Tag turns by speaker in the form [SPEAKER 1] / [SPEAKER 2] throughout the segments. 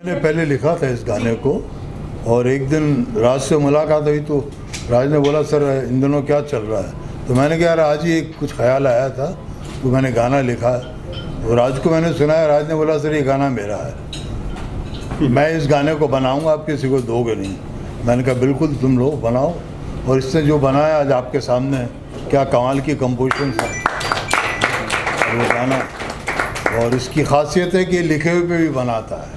[SPEAKER 1] मैंने पहले लिखा था इस गाने को और एक दिन राज से मुलाकात हुई तो राज ने बोला सर इन दिनों क्या चल रहा है, तो मैंने कहा यार आज ही कुछ ख्याल आया था तो मैंने गाना लिखा और राज को मैंने सुनाया। राज ने बोला सर ये गाना मेरा है, मैं इस गाने को बनाऊंगा, आप किसी को दोगे नहीं। मैंने कहा बिल्कुल तुम लोग बनाओ, और इसने जो बनाया आज आपके सामने क्या कमाल की कंपोजिशन है वो गाना। और इसकी खासियत है कि लिखे हुए पे भी बनाता है,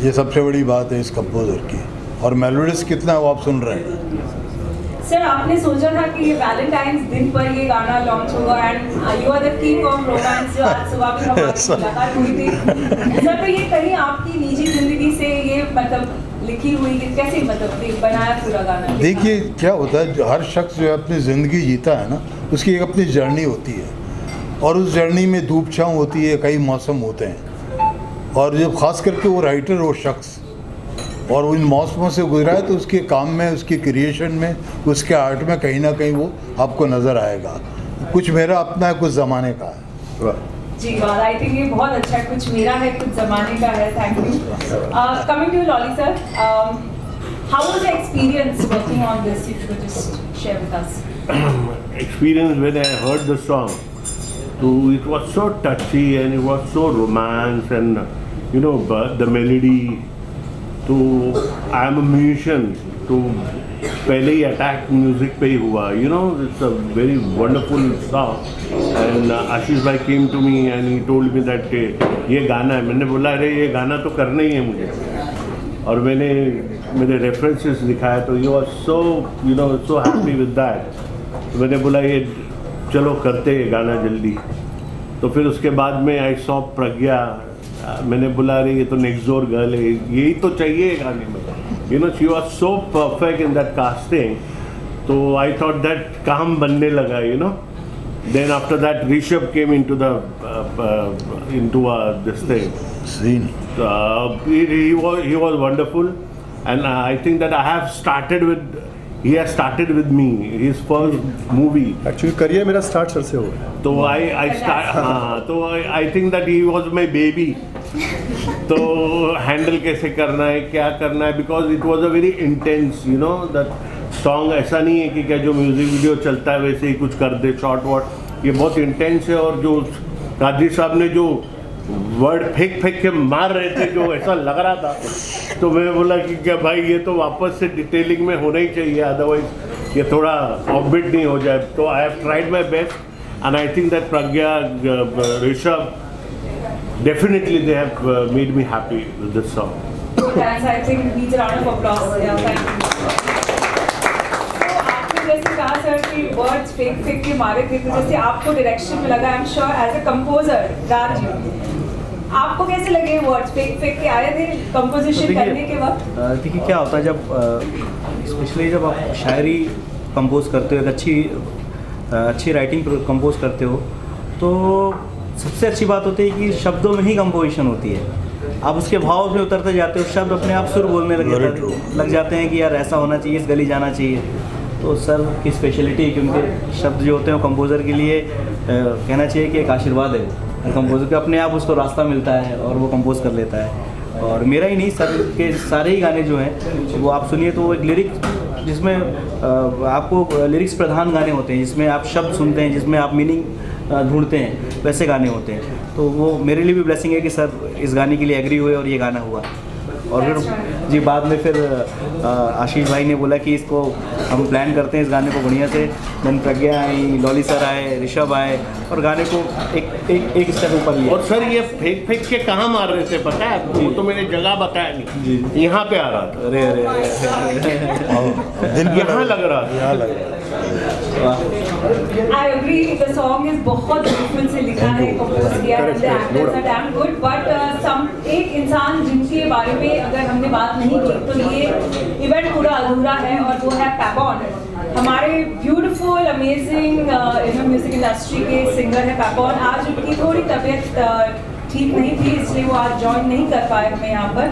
[SPEAKER 1] ये सबसे बड़ी बात है इस कंपोज़र की। और मेलोडीज कितना है वो आप सुन रहे हैं।
[SPEAKER 2] सर आपने सोचा था कि ये वैलेंटाइंस दिन पर ये गाना लॉन्च होगा and you are the king of romance, जो आज सुबह भी हमारी मुलाकात हुई थी सर, तो ये कहीं आपकी निजी जिंदगी से ये मतलब लिखी हुई कैसे मतलब बनाया पूरा गाना?
[SPEAKER 1] देखिए क्या होता है, हर शख्स जो अपनी ज़िंदगी जीता है ना उसकी एक अपनी जर्नी होती है और उस जर्नी में धूप छाँव होती है, कई मौसम होते हैं, और जब ख़ास करके वो राइटर वो शख्स और उन मौसमों से गुजरा है तो उसके काम में, उसकी क्रिएशन में, उसके आर्ट में कहीं ना कहीं वो आपको नज़र आएगा। कुछ मेरा अपना है, कुछ ज़माने का है।
[SPEAKER 2] जी आई थिंक ये बहुत अच्छा है, कुछ मेरा है कुछ ज़माने का है। Thank you. कमिंग टू लॉली sir, how was the experience working on this, if you could just share with us?
[SPEAKER 3] Experience when I heard the song, so it was so touchy and it was so romance and you know the melody. तो I am a musician, तो पहले ही attack music पे ही हुआ, you know it's a very wonderful song. And Ashish भाई came to me and he told me that ये गाना है। मैंने बोला अरे ये गाना तो करना ही है मुझे, और मैंने मेरे रेफरेंसेस दिखाया तो you are so you know so happy with that. मैंने बोला ये चलो करते हैं गाना जल्दी। तो फिर उसके बाद में आई सॉ प्रज्ञा, मैंने बोला अरे ये तो नेक्स्ट डोर गर्ल है, यही तो चाहिए गाने में, you know she was so perfect in that casting. तो आई थॉट दैट काम बनने लगा, you know. Then after that Rishabh came into this thing
[SPEAKER 1] scene,
[SPEAKER 3] he was wonderful and I think that I have started with, he has started with me, his first movie
[SPEAKER 4] actually career मेरा start sir से हुआ।
[SPEAKER 3] तो I start हाँ, तो I think that he was my baby। तो handle कैसे करना है, क्या करना है, because it was a very intense, you know that song. ऐसा नहीं है कि क्या जो म्यूज़िक वीडियो चलता है वैसे ही कुछ कर दे शॉर्ट वॉट, ये बहुत इंटेंस है। और जो कादरी साहब ने जो वर्ड फेंक फेंक के मार रहे थे, जो ऐसा लग रहा था, तो मैं बोला कि क्या भाई ये तो वापस से डिटेलिंग में होना ही चाहिए, अदरवाइज ये थोड़ा ऑफबिट नहीं हो जाए। तो I have tried my best and I think that Pragya, Rishabh, definitely they have made me happy with this song.
[SPEAKER 2] Thanks, I think needs a round of applause. Yeah, thank you. तो आपने जैसे कहा sir कि words फेंक फेंक के मारे थे, तो जैसे आपको डायरेक्शन में लगा, I am sure as a composer Raj, आपको कैसे लगे वर्ड्स फेंक फेंक के आए थे कंपोजिशन करने के वक्त?
[SPEAKER 5] देखिए क्या होता है जब स्पेशली जब आप शायरी कंपोज करते हो, एक अच्छी राइटिंग कंपोज करते हो, तो सबसे अच्छी बात होती है कि शब्दों में ही कंपोजिशन होती है। आप उसके भाव में उतरते जाते हो, शब्द अपने आप सुर बोलने लग जाते हैं कि यार ऐसा होना चाहिए, इस गली जाना चाहिए। तो सर की स्पेशलिटी है कि उनके शब्द जो होते हैं वो कंपोज़र के लिए कहना चाहिए कि एक आशीर्वाद है। कंपोज़र को अपने आप उसको रास्ता मिलता है और वो कंपोज कर लेता है। और मेरा ही नहीं, सर के सारे ही गाने जो हैं वो आप सुनिए तो एक लिरिक्स, जिसमें आपको लिरिक्स प्रधान गाने होते हैं, जिसमें आप शब्द सुनते हैं, जिसमें आप मीनिंग ढूंढते हैं, वैसे गाने होते हैं। तो वो मेरे लिए भी ब्लेसिंग है कि सर इस गाने के लिए एग्री हुए और ये गाना हुआ। और फिर जी बाद में फिर आशीष भाई ने बोला कि इसको हम प्लान करते हैं इस गाने को बढ़िया से। देन प्रज्ञा आई, लॉली सर आए, ऋषभ आए और गाने को एक स्टेप ऊपर लिया।
[SPEAKER 3] और सर ये फेंक फेंक के कहाँ मार रहे थे पता है आपको? वो तो मैंने जगह बताया नहीं, यहाँ पे आ रहा था।
[SPEAKER 5] अरे अरे
[SPEAKER 3] दिन यहाँ लग रहा था, यहाँ लग रहा।
[SPEAKER 2] I agree, the song is बहुत ब्यूटीफुल से लिखा है, कंपोज किया है, the actors are damn good, but एक इंसान जिनके बारे में अगर हमने बात नहीं की तो ये इवेंट पूरा अधूरा है, और वो है पैपॉन। हमारे ब्यूटीफुल अमेजिंग म्यूजिक इंडस्ट्री के सिंगर है पैपॉन। आज उनकी थोड़ी तबीयत ठीक नहीं थी, इसलिए वो आज ज्वाइन नहीं कर पाए हमें यहाँ पर।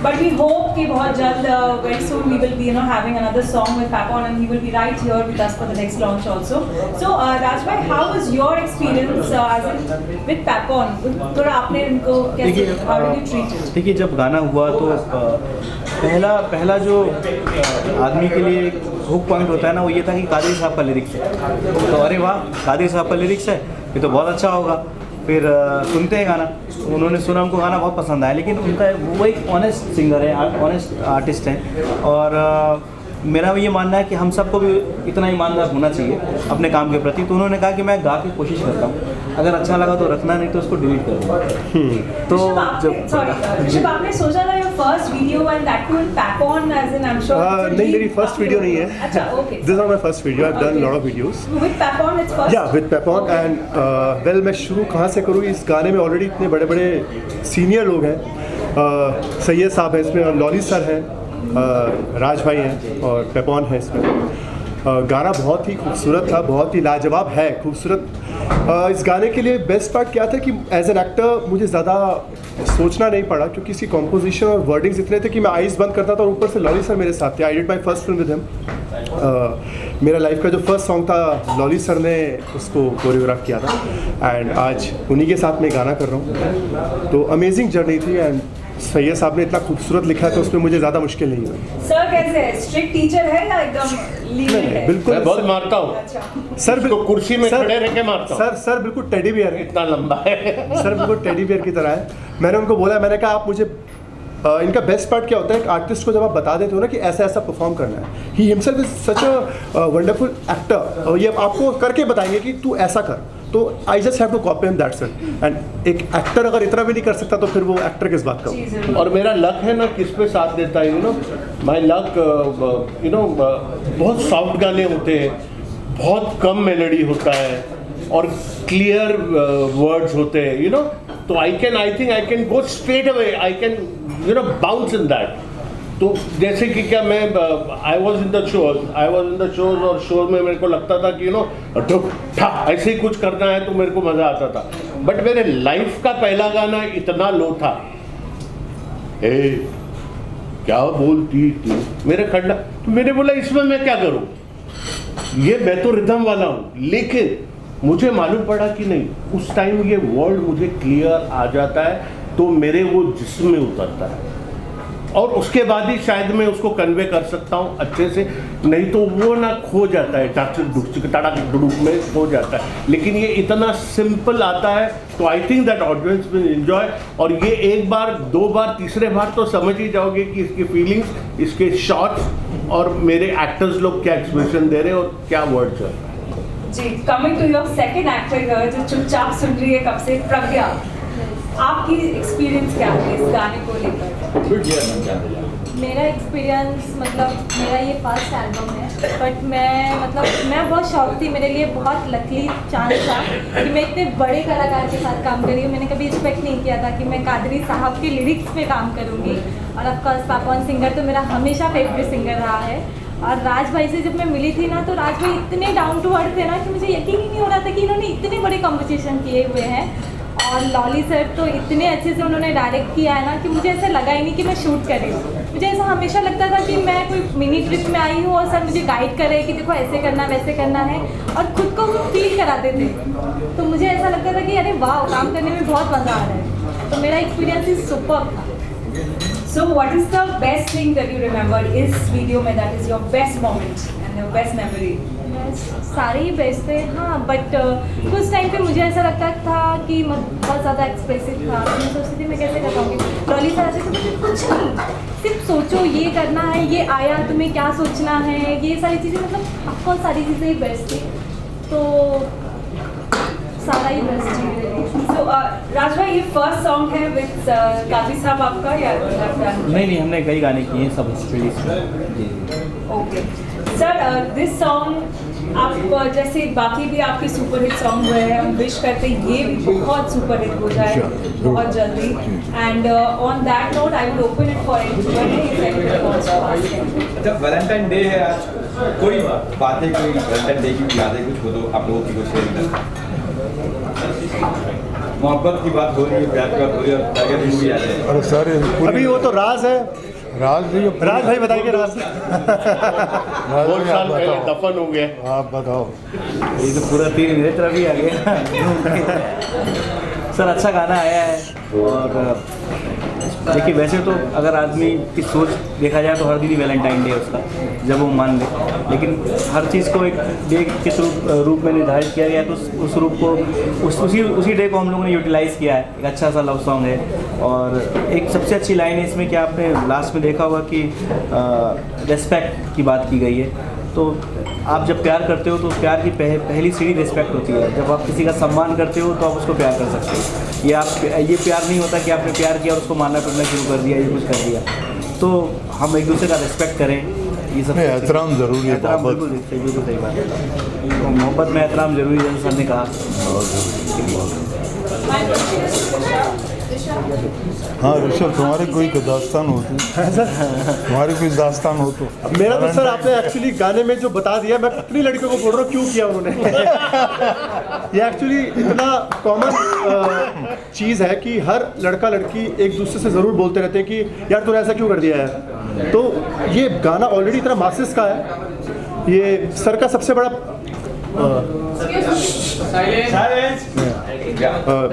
[SPEAKER 2] but we hope कि बहुत जल्द very soon we will be having another song with Papon and he will be right here with us for the next launch also. So Raj bhai, how was your experience as in with Papon? थोड़ा आपने इनको कैसे, how did you treat it?
[SPEAKER 5] देखिए जब गाना हुआ तो पहला जो आदमी के लिए हुक पॉइंट होता है ना, वो ये था कि कादरी साहब का लिरिक्स है, तो अरे वाह कादरी साहब का लिरिक्स है, ये तो बहुत अच्छा होगा। फिर सुनते हैं गाना, उन्होंने सुना, उनको गाना बहुत पसंद आया, लेकिन उनका वो एक ऑनेस्ट सिंगर है, ऑनेस्ट आर्टिस्ट हैं, और मेरा ये मानना है कि हम सबको भी इतना ईमानदार होना चाहिए अपने काम के प्रति। तो उन्होंने कहा कि मैं गा के कोशिश करता हूँ, अगर अच्छा लगा तो रखना, नहीं तो उसको डिलीट कर दूँगा। तो
[SPEAKER 2] जब आपने सोचा था your first video and that too Papon as in I'm sure
[SPEAKER 4] नहीं, मेरी फर्स्ट वीडियो नहीं है।
[SPEAKER 2] अच्छा, okay.
[SPEAKER 4] This is not my first video, I have done lot of videos.
[SPEAKER 2] With Papon it's first?
[SPEAKER 4] या विद Papon एंड वेल मैं शुरू कहाँ से करूँ? इस गाने में ऑलरेडी इतने बड़े बड़े सीनियर लोग हैं, सैयद साहब हैं इसमें, लॉली सर हैं, राज भाई हैं और Papon है इसमें। गाना बहुत ही खूबसूरत था, बहुत ही लाजवाब है, खूबसूरत। इस गाने के लिए बेस्ट पार्ट क्या था कि एज एन एक्टर मुझे ज़्यादा सोचना नहीं पड़ा, क्योंकि इसकी कॉम्पोजिशन और वर्डिंग्स इतने थे कि मैं आइज़ बंद करता था और ऊपर से लॉली सर मेरे साथ थे। I did my first film with him. मेरा लाइफ का जो फर्स्ट सॉन्ग था लॉली सर ने उसको कोरियोग्राफ किया था, एंड आज उन्हीं के साथ मैं गाना कर रहा हूँ। तो अमेजिंग जर्नी थी, एंड सैयद साहब ने इतना खूबसूरत लिखा है तो उसमें मुझे ज़्यादा मुश्किल नहीं हुई।
[SPEAKER 2] सर कैसे है? स्ट्रिक्ट टीचर है या एकदम लीनियंट है?
[SPEAKER 4] बिल्कुल,
[SPEAKER 3] मैं बहुत मारता हूँ
[SPEAKER 2] अच्छा।
[SPEAKER 4] सर
[SPEAKER 3] तो कुर्सी में खड़े रह के मारता हूँ।
[SPEAKER 4] सर बिल्कुल टेडी बियर है,
[SPEAKER 3] इतना लंबा है।
[SPEAKER 4] सर बिल्कुल टेडी बियर की तरह है। मैंने उनको बोला, मैंने कहा आप मुझे इनका बेस्ट पार्ट क्या होता है, एक आर्टिस्ट को जब आप बता देते हो ना कि ऐसा ऐसा परफॉर्म करना है, he himself is such a wonderful actor, और ये आपको करके बताएंगे कि तू ऐसा कर, तो I just have to copy him, that's it. And एक एक्टर अगर इतना भी नहीं कर सकता तो फिर वो एक्टर किस बात का हो?
[SPEAKER 3] और मेरा लक है ना किस पे साथ देता है, माई लक, बहुत सॉफ्ट गाने होते हैं, बहुत कम मेलोडी होता है और क्लियर वर्ड्स होते हैं, तो I think I can go straight away, I can bounce in that. तो जैसे कि क्या मैं I was in the shows और शो में मेरे को लगता था कि ऐसे ही कुछ करना है तो मेरे को मज़ा आता था। बट मेरे लाइफ का पहला गाना इतना लो था, ए क्या बोलती थी मेरे खंडा, तो मैंने बोला इसमें मैं क्या करूं, ये मैं तो रिदम वाला हूं। लेकिन मुझे मालूम पड़ा कि नहीं, उस टाइम ये वर्ड मुझे क्लियर आ जाता है तो मेरे वो जिस्म में उतरता है, और उसके बाद ही शायद मैं उसको कन्वे कर सकता हूँ अच्छे से, नहीं तो वो ना खो जाता है, टाड़ा डुडुक में खो जाता है। लेकिन ये इतना सिंपल आता है तो I think that audience will enjoy, और ये एक बार, दो बार, तीसरे बार तो समझ ही जाओगे कि इसकी फीलिंग्स, इसके शॉट्स और मेरे एक्टर्स लोग क्या एक्सप्रेशन दे रहे हैं और क्या वर्ड्स है।
[SPEAKER 2] जी, coming to your second actor जो चुपचाप सुन रही है कब से, प्रज्ञा, आपकी एक्सपीरियंस क्या है इस गाने को लेकर?
[SPEAKER 6] मेरा एक्सपीरियंस मतलब मेरा ये फर्स्ट एल्बम है, बट मैं बहुत शौक थी, मेरे लिए बहुत लकीली चांस था कि मैं इतने बड़े कलाकार के साथ काम कर रही हूँ। मैंने कभी एक्सपेक्ट नहीं किया था कि मैं कादरी साहब के लिरिक्स पे काम करूँगी, और ऑफकोर्स Papon सिंगर तो मेरा हमेशा फेवरेट सिंगर रहा है। और राज भाई से जब मैं मिली थी ना, तो राज भाई इतने डाउन टू अर्थ थे ना कि मुझे यकीन ही नहीं हो रहा था कि इन्होंने इतने बड़े कॉम्पोजिशन किए हुए हैं। और लॉली सर तो इतने अच्छे से उन्होंने डायरेक्ट किया है ना कि मुझे ऐसा लगा ही नहीं कि मैं शूट कर रही हूँ। मुझे ऐसा हमेशा लगता था कि मैं कोई मिनी ट्रिप में आई हूँ और सर मुझे गाइड कर रहे हैं कि देखो ऐसे करना वैसे करना है, और खुद को वो फील कराते थे। तो मुझे ऐसा लगता था कि अरे वाह, काम करने में बहुत मज़ा आ रहा है। तो मेरा एक्सपीरियंस इज सुपर था।
[SPEAKER 2] So what is the best thing that you remembered इस वीडियो में, that is your best moment and your best memory?
[SPEAKER 6] सारे ही बेस्ट थे, हाँ, बट कुछ टाइम पे मुझे ऐसा लगता था कि मैं बहुत ज़्यादा एक्सप्रेसिव था। मैं सोचती थी मैं कैसे कर पाऊँगी। लॉली सर ऐसे तो कुछ नहीं, सिर्फ सोचो ये करना है, ये आया, तुम्हें क्या सोचना है, ये सारी चीज़ें, मतलब ऑफकोर्स सारी चीज़ें ही बेस्ट थी, तो सारा ही बेस्ट थी मेरे लिए।
[SPEAKER 2] So राज भाई, ये फर्स्ट सॉन्ग है विद कादरी साहब आपका या?
[SPEAKER 5] नहीं, हमने कई गाने किए हैं, सब history.
[SPEAKER 2] Okay sir, this song आप जैसे बाकी भी आपके सुपरहिट सॉन्ग हुए हैं, हम विश करते हैं ये भी बहुत सुपरहिट हो जाए बहुत जल्दी। And on that note I will open it for
[SPEAKER 7] अच्छा, वैलेंटाइन डे है आज, कोई बातें, कोई वैलेंटाइन डे की यादें कुछ हो तो आप लोगों की को शेयर करें। मोहब्बत की बात हो रही है, प्यार की बात हो रही है और टाइगर मूवी आ रही है।
[SPEAKER 1] अरे सर
[SPEAKER 4] अभी वो तो राज है,
[SPEAKER 1] राज भी
[SPEAKER 4] राज भाई बताइए राज।
[SPEAKER 1] राज
[SPEAKER 3] बहुत
[SPEAKER 1] भाई,
[SPEAKER 3] साल पहले
[SPEAKER 1] आप बताओ,
[SPEAKER 3] दफन हो गए।
[SPEAKER 1] आप बताओ।
[SPEAKER 5] ये तो पूरा तीर मेरे तरफ ही आ गया। सर अच्छा गाना आया है और देखिए वैसे तो अगर आदमी की सोच देखा जाए तो हर दिन ही वैलेंटाइन डे है उसका, जब वो मान ले, लेकिन हर चीज़ को एक डे के रूप में निर्धारित किया गया, तो उस रूप को उसी डे को हम लोगों ने यूटिलाइज़ किया है। एक अच्छा सा लव सॉन्ग है और एक सबसे अच्छी लाइन है इसमें कि आपने लास्ट में देखा होगा कि रेस्पेक्ट की बात की गई है। तो आप जब प्यार करते हो तो प्यार की पहली सीढ़ी रिस्पेक्ट होती है। जब आप किसी का सम्मान करते हो तो आप उसको प्यार कर सकते हो। ये प्यार नहीं होता कि आपने प्यार किया और उसको मारना पीटना शुरू कर दिया, ये कुछ कर दिया। तो हम एक दूसरे का रिस्पेक्ट करें, ये सब
[SPEAKER 1] नहीं, एहतराम ज़रूरी है।
[SPEAKER 5] एहतराम
[SPEAKER 1] मोहब्बत
[SPEAKER 5] बिल्कुल सही बात है। तो मोहब्बत में एहतराम जरूरी है, जैसे सर ने कहा।
[SPEAKER 1] हाँ ऋषभ, तुम्हारी कोई दास्तान होती, तुम्हारी कोई दास्तान हो तो।
[SPEAKER 4] मेरा तो सर आपने एक्चुअली गाने में जो बता दिया, मैं कितनी लड़कियों को बोल रहा हूँ क्यों किया उन्होंने। ये एक्चुअली इतना कॉमन चीज़ है कि हर लड़का लड़की एक दूसरे से ज़रूर बोलते रहते हैं कि यार तूने ऐसा क्यों कर दिया है। तो ये गाना ऑलरेडी इतना मासेस का है। ये सर का सबसे बड़ा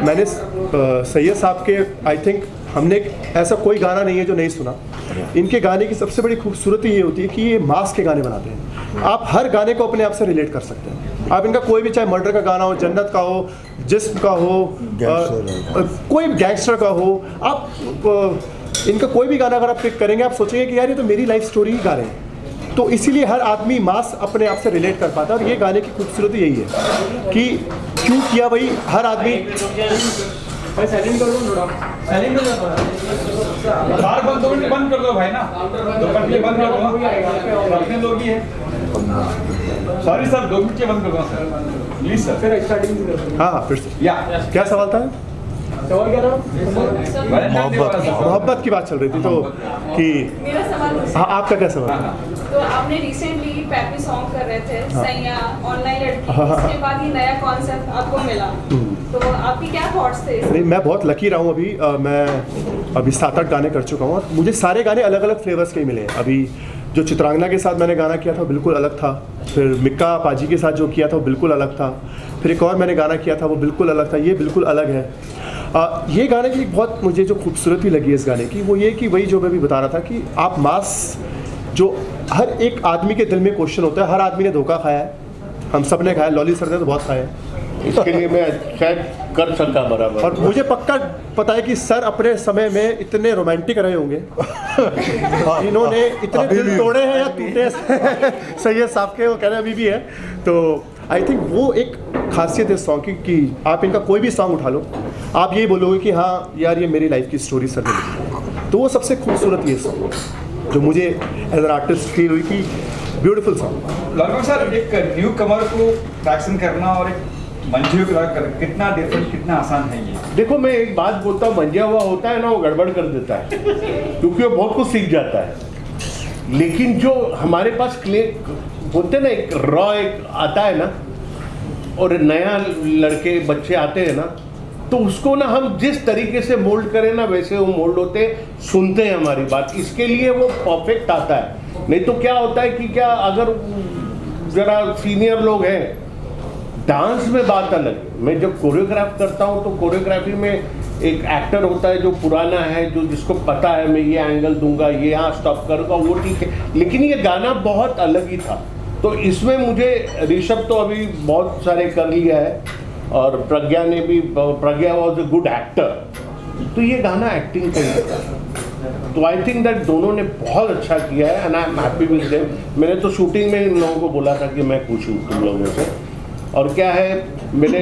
[SPEAKER 4] मैंने सैयद साहब के आई थिंक हमने ऐसा कोई गाना नहीं है जो नहीं सुना। इनके गाने की सबसे बड़ी खूबसूरती ये होती है कि ये मास के गाने बनाते हैं। आप हर गाने को अपने आप से रिलेट कर सकते हैं। आप इनका कोई भी, चाहे मर्डर का गाना हो, जन्नत का हो, जिस्म का हो, कोई गैंगस्टर का हो, आप इनका कोई भी गाना अगर आप पिक करेंगे आप सोचेंगे कि यार ये तो मेरी लाइफ स्टोरी ही गा रहे हैं। तो इसीलिए हर आदमी मास अपने आप से रिलेट कर पाता है। और ये गाने की खूबसूरती यही है कि क्यों किया भाई, हर आदमी
[SPEAKER 7] बार बंद 2 मिनट बंद कर दो भाई ना, 2 मिनट के बंद कर दो, अपने लोग ही है। सॉरी सर, 2 मिनट के बंद कर दो सर, प्लीज सर। फिर स्टार्टिंग
[SPEAKER 4] हाँ फिर से
[SPEAKER 7] या
[SPEAKER 4] क्या सवाल था? मोहब्बत की बात चल रही थी तो कि
[SPEAKER 2] मेरा सवाल
[SPEAKER 4] हाँ आपका क्या सवाल था?
[SPEAKER 2] तो आपने रिसेंटली पैपी सॉन्ग कर रहे थे सैया ऑनलाइन लड़की, इसके बाद ये नया कॉन्सेप्ट आपको मिला, तो आपकी क्या थॉट्स थे?
[SPEAKER 4] नहीं, मैं बहुत लकी रहा हूँ। मैं अभी 7-8 गाने कर चुका हूँ और मुझे सारे गाने अलग अलग फ्लेवर्स के मिले। अभी जो चित्रांगना के साथ मैंने गाना किया था बिल्कुल अलग था। फिर मिक्का पाजी के साथ जो किया था वो बिल्कुल अलग था। फिर एक और मैंने गाना किया था वो बिल्कुल अलग था। ये बिल्कुल अलग है। ये गाने की बहुत मुझे जो खूबसूरती लगी इस गाने की वो ये कि वही जो मैं भी बता रहा था कि आप मास जो हर एक आदमी के दिल में क्वेश्चन होता है। हर आदमी ने धोखा खाया है, हम सब ने खाया, लॉली सर ने तो बहुत खाया है।
[SPEAKER 3] इसके लिए मैं शायद कर सकता बराबर।
[SPEAKER 4] और मुझे पक्का पता है कि सर अपने समय में इतने रोमांटिक रहे होंगे। इन्होंने इतने दिल तोड़े हैं या टूटे हैं सैयद साहब के, वो कह रहे अभी भी है। तो आई थिंक वो एक खासियत है सॉन्ग की कि आप इनका कोई भी सॉन्ग उठा लो, आप यही बोलोगे कि हाँ यार ये मेरी लाइफ की स्टोरी सर ने लिखी। तो वो सबसे खूबसूरत ये सॉन्ग जो मुझे एज एन आर्टिस्ट फील हुई कि ब्यूटीफुल सॉन्ग।
[SPEAKER 7] लगभग सर एक न्यू कमर को ट्रैक्शन करना और एक मंझे को करना कितना डिफरेंट, कितना आसान है ये?
[SPEAKER 3] देखो मैं एक बात बोलता हूँ, मंझा हुआ होता है ना वो गड़बड़ कर देता है क्योंकि वो बहुत कुछ सीख जाता है। लेकिन जो हमारे पास बोलते ना एक रॉ एक आता है ना, और नया लड़के बच्चे आते हैं ना, तो उसको ना हम जिस तरीके से मोल्ड करें ना वैसे वो मोल्ड होते, सुनते हैं हमारी बात, इसके लिए वो परफेक्ट आता है। नहीं तो क्या होता है कि क्या अगर जरा सीनियर लोग हैं, डांस में बात अलग है। मैं जब कोरियोग्राफ करता हूँ तो कोरियोग्राफी में एक एक्टर होता है जो पुराना है, जो जिसको पता है मैं ये एंगल दूंगा, ये यहाँ स्टॉप करूँगा, वो ठीक है। लेकिन ये गाना बहुत अलग ही था। तो इसमें मुझे ऋषभ तो अभी बहुत सारे कर लिया है और प्रज्ञा ने भी, प्रज्ञा वॉज अ गुड एक्टर। तो ये गाना एक्टिंग का ही था। तो आई थिंक दैट दोनों ने बहुत अच्छा किया है and I am happy with them. मैंने तो शूटिंग में इन लोगों को बोला था कि मैं खुश हूँ तुम लोगों से। और क्या है, मैंने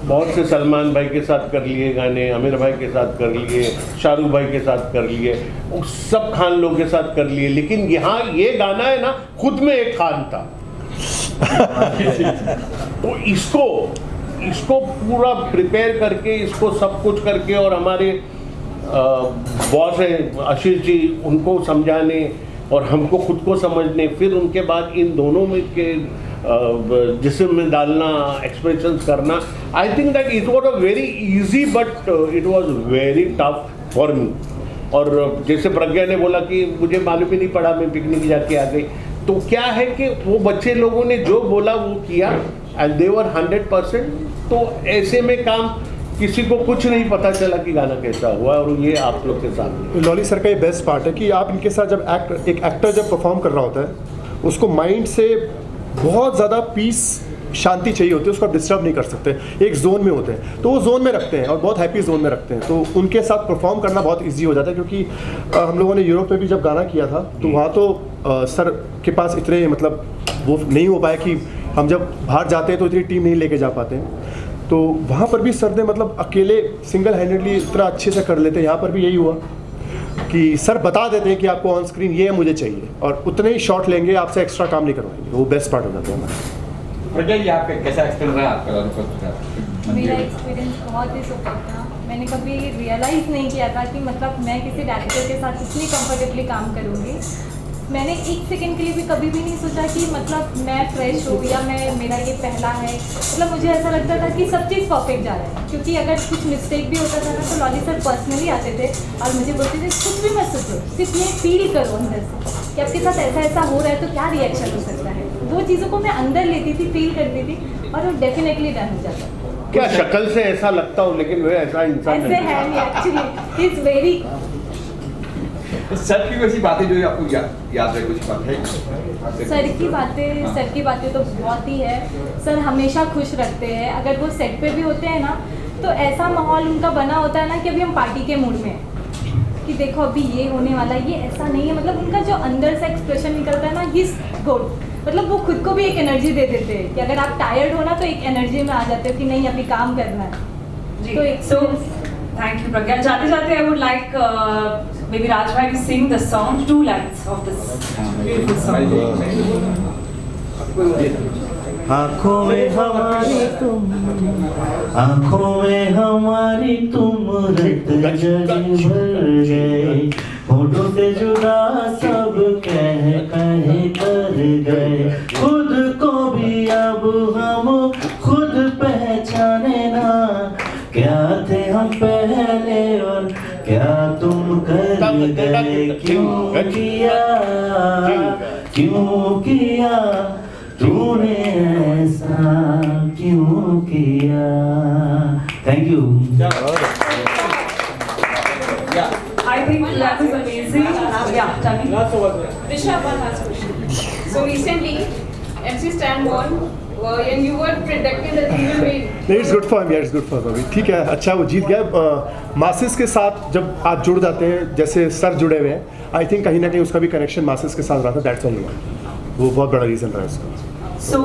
[SPEAKER 3] बहुत से सलमान भाई के साथ कर लिए गाने, आमिर भाई के साथ कर लिए, शाहरुख भाई के साथ कर लिए, सब खान लोग के साथ कर लिए। लेकिन यहाँ ये गाना है ना, खुद में एक खान था। तो इसको पूरा प्रिपेयर करके, इसको सब कुछ करके, और हमारे बॉस हैं आशीष जी, उनको समझाने और हमको खुद को समझने, फिर उनके बाद इन दोनों में के जिस्म में डालना, एक्सप्रेशंस करना, I think that it was a very easy but it was very tough for me. और जैसे प्रज्ञा ने बोला कि मुझे मालूम ही नहीं पड़ा, मैं पिकनिक जाके आ गई, तो क्या है कि वो बच्चे लोगों ने जो बोला वो किया एंड दे वर 100%। तो ऐसे में काम किसी को कुछ नहीं पता चला कि गाना कैसा हुआ, और ये आप लोग के सामने।
[SPEAKER 4] लॉली सर का ये बेस्ट पार्ट है कि आप इनके साथ जब एक एक्टर जब परफॉर्म कर रहा होता है, उसको माइंड से बहुत ज़्यादा पीस, शांति चाहिए होती है, उसको आप डिस्टर्ब नहीं कर सकते, एक जोन में होते हैं, तो वो जोन में रखते हैं और बहुत हैप्पी जोन में रखते हैं, तो उनके साथ परफॉर्म करना बहुत इजी हो जाता है। क्योंकि हम लोगों ने यूरोप में भी जब गाना किया था, तो वहाँ तो सर के पास इतने मतलब वो नहीं हो पाया कि हम जब बाहर जाते हैं तो इतनी टीम नहीं लेके जा पाते हैं, तो वहाँ पर भी सर ने मतलब अकेले सिंगल हैंडेडली इतना अच्छे से कर लेते हैं। यहाँ पर भी यही हुआ कि सर बता देते हैं कि आपको ऑन स्क्रीन ये मुझे चाहिए, और उतने ही शॉट लेंगे, आपसे एक्स्ट्रा काम नहीं करवाएंगे, वो बेस्ट पार्ट हो जाता है हमारा।
[SPEAKER 7] प्रज्ञा जी, आपका कैसा एक्सपीरियंस रहा आपका?
[SPEAKER 6] मेरा एक्सपीरियंस बहुत ही सुपर था। मैंने कभी रियलाइज़ नहीं किया था कि मतलब मैं किसी डायरेक्टर के साथ इतनी कंफर्टेबली काम करूँगी। मैंने एक सेकंड के लिए भी कभी भी नहीं सोचा कि मतलब मैं फ्रेश हूँ या मेरा ये पहला है। मतलब मुझे ऐसा लगता था कि सब चीज़ परफेक्ट जा रहा है, क्योंकि अगर कुछ मिस्टेक भी होता था ना, तो लॉली सर पर्सनली आते थे और मुझे बोलते थे कुछ भी मत सोचो, सिर्फ ये फील करो अंदर से कि आपके साथ ऐसा ऐसा हो रहा है तो क्या रिएक्शन हो सकता है। वो चीज़ों को मैं अंदर लेती थी, फील करती थी, और वो डेफिनेटली डन हो जाता।
[SPEAKER 3] क्या शक्ल से ऐसा लगता हूँ, लेकिन वह ऐसा इंसान
[SPEAKER 6] ऐसे है नहीं एक्चुअली, इज वेरी।
[SPEAKER 7] सर की वैसी बातें जो आपको याद रहे, कुछ बात है?
[SPEAKER 6] सर की बातें तो बहुत ही है। सर हमेशा खुश रखते हैं। अगर वो सेट पे भी होते हैं ना, तो ऐसा माहौल उनका बना होता है ना कि अभी हम पार्टी के मूड में हैं, कि देखो अभी ये होने वाला है, ये ऐसा नहीं है। मतलब उनका जो अंदर से एक्सप्रेशन निकलता है ना, ही इज गुड। मतलब वो खुद को भी एक एनर्जी दे देते हैं कि अगर आप टायर्ड हो ना, तो एक एनर्जी में आ जाते हो कि नहीं अभी काम करना है। तो एक
[SPEAKER 2] थैंक यू प्रज्ञा। जाते जाते I would like maybe Raj bhai to sing the song, 2 lines of this beautiful song.
[SPEAKER 5] आँखों में हमारी तुम, आँखों में हमारी तुम रत जड़ी भर गए, होठों से जुदा सब कह कर गए, खुद को भी अब हम खुद पहचाने ना, क्या थे हम पहले और क्या तुम कर गए, क्यों किया तूने ऐसा क्यों किया। Thank you.
[SPEAKER 2] I think that was amazing. Yeah, Tani.
[SPEAKER 8] Rishabh, one last question. So recently, MC Stan won, and you were predicting that he will win.
[SPEAKER 4] नहीं, it's good for me, it's good for me. ठीक है, अच्छा वो जीत गया। Masses के साथ जब आप जुड़ जाते हैं, जैसे सर जुड़े हुए हैं, आई थिंक कहीं ना कहीं उसका भी कनेक्शन मासेस के साथ रहा था, दैट्स ऑल। वो बहुत बड़ा रीज़न रहा है उसका।
[SPEAKER 2] So